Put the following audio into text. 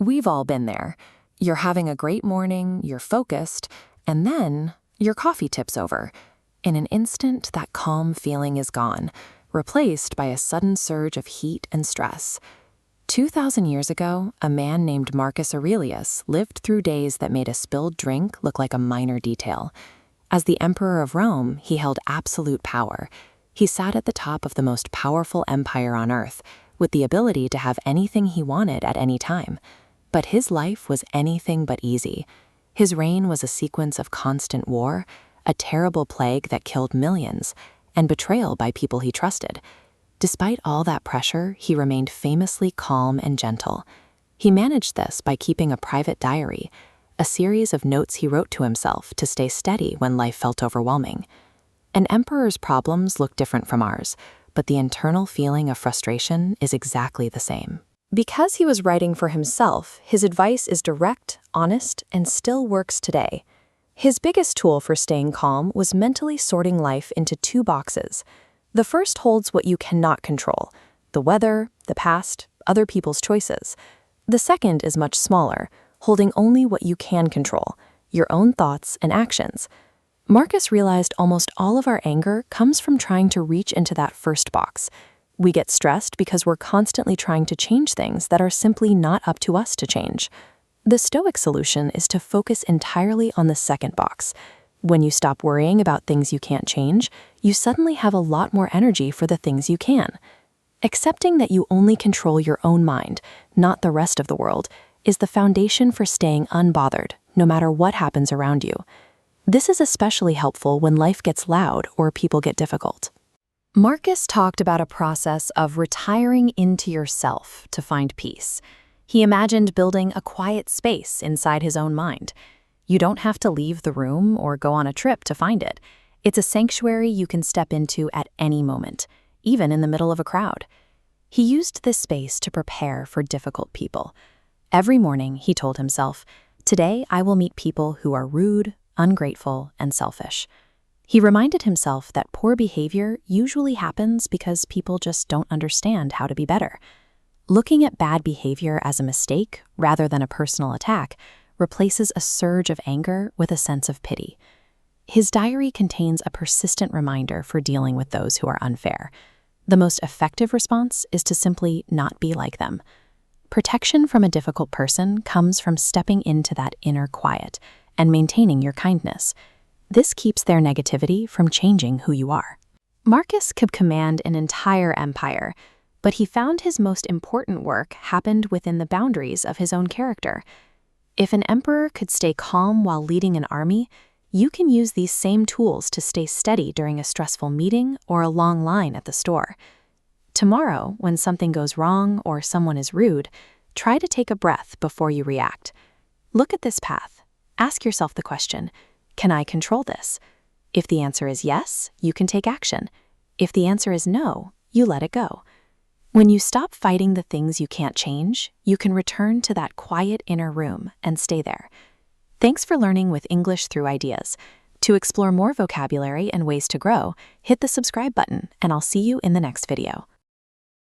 We've all been there. You're having a great morning, you're focused, and then your coffee tips over. In an instant, that calm feeling is gone, replaced by a sudden surge of heat and stress. 2,000 years ago, a man named Marcus Aurelius lived through days that made a spilled drink look like a minor detail. As the emperor of Rome, he held absolute power. He sat at the top of the most powerful empire on earth, with the ability to have anything he wanted at any time. But his life was anything but easy. His reign was a sequence of constant war, a terrible plague that killed millions, and betrayal by people he trusted. Despite all that pressure, he remained famously calm and gentle. He managed this by keeping a private diary, a series of notes he wrote to himself to stay steady when life felt overwhelming. An emperor's problems look different from ours, but the internal feeling of frustration is exactly the same. Because he was writing for himself, his advice is direct, honest, and still works today. His biggest tool for staying calm was mentally sorting life into 2 boxes. The first holds what you cannot control: the weather, the past, other people's choices. The second is much smaller, holding only what you can control: your own thoughts and actions. Marcus realized almost all of our anger comes from trying to reach into that first box. We get stressed because we're constantly trying to change things that are simply not up to us to change. The Stoic solution is to focus entirely on the second box. When you stop worrying about things you can't change, you suddenly have a lot more energy for the things you can. Accepting that you only control your own mind, not the rest of the world, is the foundation for staying unbothered, no matter what happens around you. This is especially helpful when life gets loud or people get difficult. Marcus talked about a process of retiring into yourself to find peace. He imagined building a quiet space inside his own mind. You don't have to leave the room or go on a trip to find it. It's a sanctuary you can step into at any moment, even in the middle of a crowd. He used this space to prepare for difficult people. Every morning, he told himself, "Today I will meet people who are rude, ungrateful, and selfish." He reminded himself that poor behavior usually happens because people just don't understand how to be better. Looking at bad behavior as a mistake rather than a personal attack replaces a surge of anger with a sense of pity. His diary contains a persistent reminder for dealing with those who are unfair. The most effective response is to simply not be like them. Protection from a difficult person comes from stepping into that inner quiet and maintaining your kindness. This keeps their negativity from changing who you are. Marcus could command an entire empire, but he found his most important work happened within the boundaries of his own character. If an emperor could stay calm while leading an army, you can use these same tools to stay steady during a stressful meeting or a long line at the store. Tomorrow, when something goes wrong or someone is rude, try to take a breath before you react. Look at this path. Ask yourself the question, can I control this? If the answer is yes, you can take action. If the answer is no, you let it go. When you stop fighting the things you can't change, you can return to that quiet inner room and stay there. Thanks for learning with English Through Ideas. To explore more vocabulary and ways to grow, hit the subscribe button, and I'll see you in the next video.